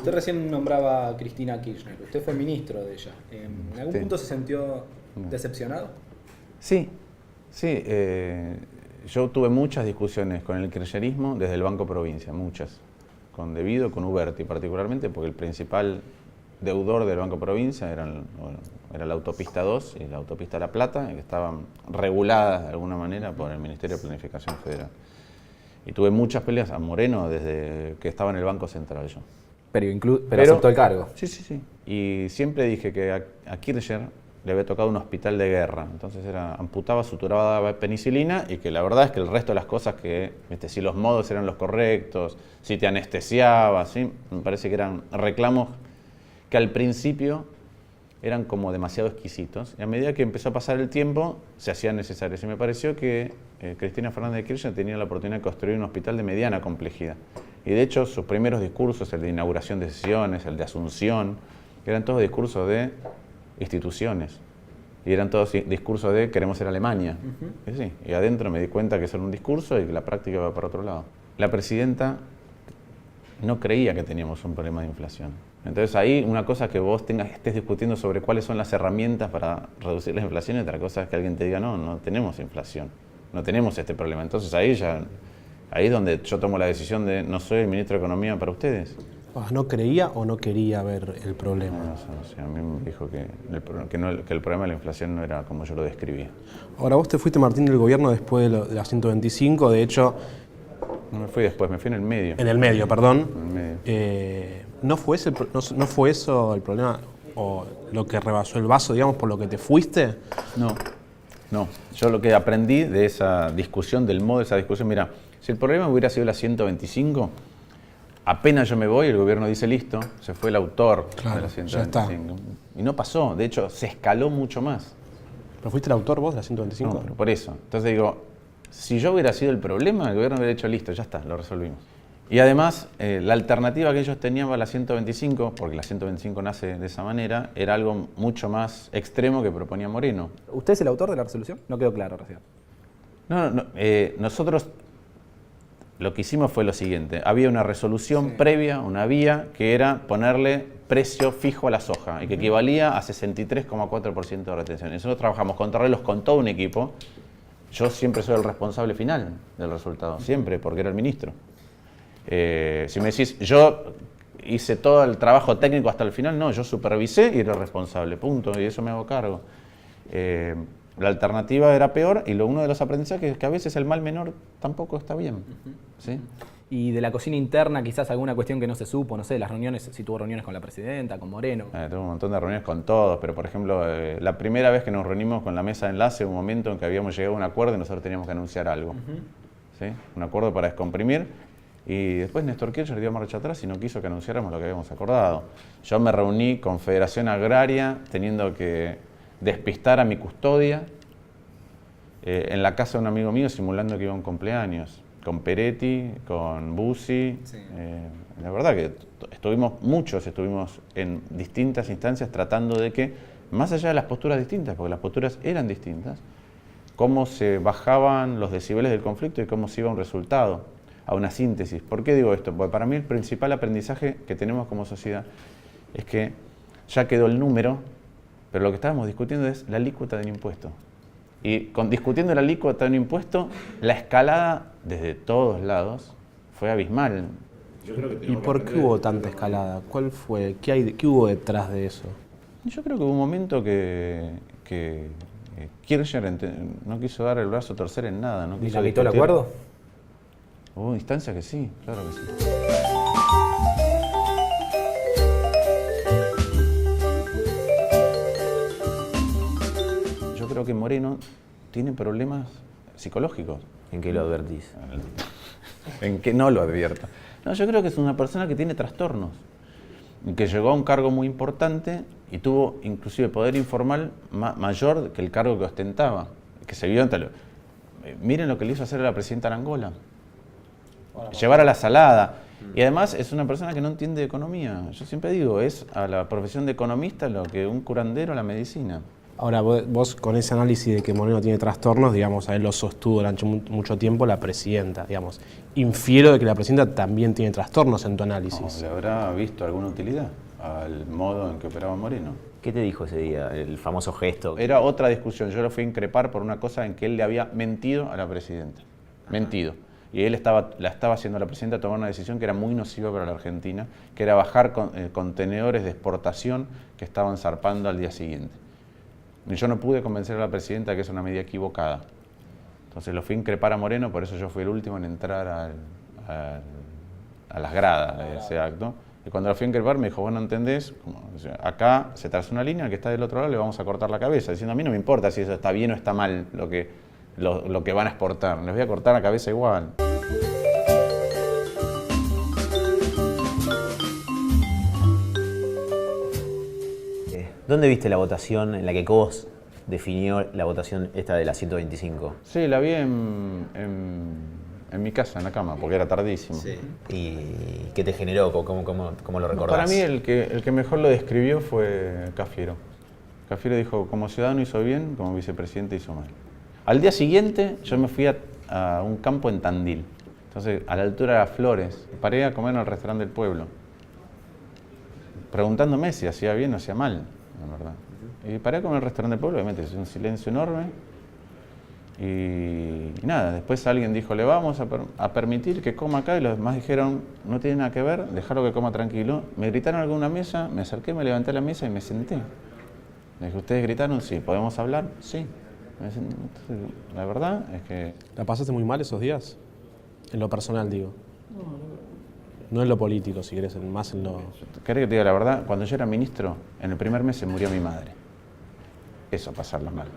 Usted recién nombraba a Cristina Kirchner. Usted fue ministro de ella. ¿En algún punto se sintió decepcionado? Sí, sí. Yo tuve muchas discusiones con el kirchnerismo desde el Banco Provincia, muchas. Con Devido, con Uberti particularmente, porque el principal deudor del Banco Provincia era la autopista 2 y la autopista La Plata, que estaban reguladas de alguna manera por el Ministerio de Planificación Federal. Y tuve muchas peleas a Moreno desde que estaba en el Banco Central yo. Pero aceptó el cargo. Sí, sí, sí. Y siempre dije que a Kirchner le había tocado un hospital de guerra. Entonces amputaba, suturaba, daba penicilina, y que la verdad es que el resto de las cosas si los modos eran los correctos, si te anestesiaba, ¿sí? Me parece que eran reclamos que al principio eran como demasiado exquisitos. Y a medida que empezó a pasar el tiempo, se hacían necesarios. Y me pareció que Cristina Fernández de Kirchner tenía la oportunidad de construir un hospital de mediana complejidad. Y de hecho, sus primeros discursos, el de inauguración de sesiones, el de Asunción, eran todos discursos de instituciones. Y eran todos discursos de queremos ser Alemania. Y, sí, y adentro me di cuenta que eso era un discurso y que la práctica va para otro lado. La presidenta no creía que teníamos un problema de inflación. Entonces ahí una cosa es que vos estés discutiendo sobre cuáles son las herramientas para reducir la inflación, y otra cosa es que alguien te diga no tenemos inflación, no tenemos este problema. Entonces ahí es donde yo tomo la decisión de no soy el ministro de Economía para ustedes. ¿No creía o no quería ver el problema? No, a mí me dijo que el problema de la inflación no era como yo lo describía. Ahora, vos te fuiste, Martín, del gobierno después de la 125, de hecho... No me fui después, me fui en el medio. En el medio, perdón. En el medio. ¿No fue eso el problema o lo que rebasó el vaso, digamos, por lo que te fuiste? No. Yo lo que aprendí de esa discusión, del modo de esa discusión, mira, si el problema hubiera sido la 125, apenas yo me voy, el gobierno dice listo, se fue el autor de la 125. Ya está. Y no pasó, de hecho, se escaló mucho más. ¿Pero fuiste el autor vos de la 125? No, pero por eso. Entonces digo, si yo hubiera sido el problema, el gobierno hubiera dicho listo, ya está, lo resolvimos. Y además, la alternativa que ellos tenían para la 125, porque la 125 nace de esa manera, era algo mucho más extremo que proponía Moreno. ¿Usted es el autor de la resolución? No quedó claro recién. No, nosotros lo que hicimos fue lo siguiente. Había una resolución previa, una vía, que era ponerle precio fijo a la soja y que equivalía a 63,4% de retención. Y nosotros trabajamos contra reloj con todo un equipo. Yo siempre soy el responsable final del resultado, siempre, porque era el ministro. Si me decís, yo hice todo el trabajo técnico hasta el final, no, yo supervisé y era el responsable, punto, y eso me hago cargo. La alternativa era peor, y uno de los aprendizajes es que a veces el mal menor tampoco está bien. ¿Sí? Y de la cocina interna, quizás alguna cuestión que no se supo, no sé, las reuniones, si tuvo reuniones con la presidenta, con Moreno. Tuve un montón de reuniones con todos, pero por ejemplo, la primera vez que nos reunimos con la mesa de enlace, un momento en que habíamos llegado a un acuerdo y nosotros teníamos que anunciar algo. ¿Sí? Un acuerdo para descomprimir, y después Néstor Kirchner dio marcha atrás y no quiso que anunciáramos lo que habíamos acordado. Yo me reuní con Federación Agraria, teniendo que despistar a mi custodia, en la casa de un amigo mío, simulando que iba a un cumpleaños, con Peretti, con Bussi. Sí. La verdad que estuvimos en distintas instancias tratando de que, más allá de las posturas distintas, porque las posturas eran distintas, cómo se bajaban los decibeles del conflicto y cómo se iba a un resultado, a una síntesis. ¿Por qué digo esto? Porque para mí el principal aprendizaje que tenemos como sociedad es que ya quedó el número, pero lo que estábamos discutiendo es la alícuota del impuesto. Y discutiendo la alícuota de un impuesto, la escalada desde todos lados fue abismal. ¿Y por qué hubo tanta escalada? ¿Cuál fue? ¿Qué hubo detrás de eso? Yo creo que hubo un momento que Kirchner no quiso dar el brazo a torcer en nada. No quiso ¿Inhabilitó el acuerdo? Hubo instancias que sí, claro que sí. Yo creo que Moreno tiene problemas psicológicos. ¿En qué lo advertís? En que no lo advierta. No, yo creo que es una persona que tiene trastornos, que llegó a un cargo muy importante y tuvo inclusive poder informal mayor que el cargo que ostentaba, que se vio ante miren lo que le hizo hacer a la presidenta Arangola, llevar a la salada. Y además es una persona que no entiende de economía. Yo siempre digo, es a la profesión de economista lo que un curandero a la medicina. Ahora, vos con ese análisis de que Moreno tiene trastornos, digamos, a él lo sostuvo durante mucho tiempo la presidenta, digamos. Infiero de que la presidenta también tiene trastornos en tu análisis. ¿Le habrá visto alguna utilidad al modo en que operaba Moreno? ¿Qué te dijo ese día, el famoso gesto? Era otra discusión. Yo lo fui a increpar por una cosa en que él le había mentido a la presidenta. Mentido. Y él la estaba haciendo a la presidenta tomar una decisión que era muy nociva para la Argentina, que era bajar contenedores de exportación que estaban zarpando al día siguiente. Y yo no pude convencer a la presidenta que es una medida equivocada. Entonces lo fui a increpar a Moreno, por eso yo fui el último en entrar a las gradas de ese acto. Y cuando lo fui a increpar me dijo, vos no entendés, o sea, acá se traza una línea, al que está del otro lado le vamos a cortar la cabeza, diciendo a mí no me importa si eso está bien o está mal lo que van a exportar, les voy a cortar la cabeza igual. ¿Dónde viste la votación en la que Cobos definió la votación esta de la 125? Sí, la vi en mi casa, en la cama, porque era tardísimo. Sí. ¿Y qué te generó? ¿Cómo lo recordás? Para mí el que mejor lo describió fue Cafiero. Cafiero dijo, como ciudadano hizo bien, como vicepresidente hizo mal. Al día siguiente yo me fui a un campo en Tandil. Entonces, a la altura de las Flores, paré a comer en el restaurante del pueblo, preguntándome si hacía bien o hacía mal, la verdad. Y paré a comer en el restaurante del pueblo, obviamente, es un silencio enorme. Y nada, después alguien dijo, le vamos a permitir que coma acá, y los demás dijeron, no tiene nada que ver, dejarlo que coma tranquilo. Me gritaron alguna mesa, me acerqué, me levanté a la mesa y me senté. Me dije, ¿ustedes gritaron? Sí. ¿Podemos hablar? Sí. Entonces, la verdad es que... ¿La pasaste muy mal esos días? En lo personal, digo. No en lo político, si querés, más en lo... ¿Querés que te diga la verdad? Cuando yo era ministro, en el primer mes se murió mi madre. Eso, pasarla mal.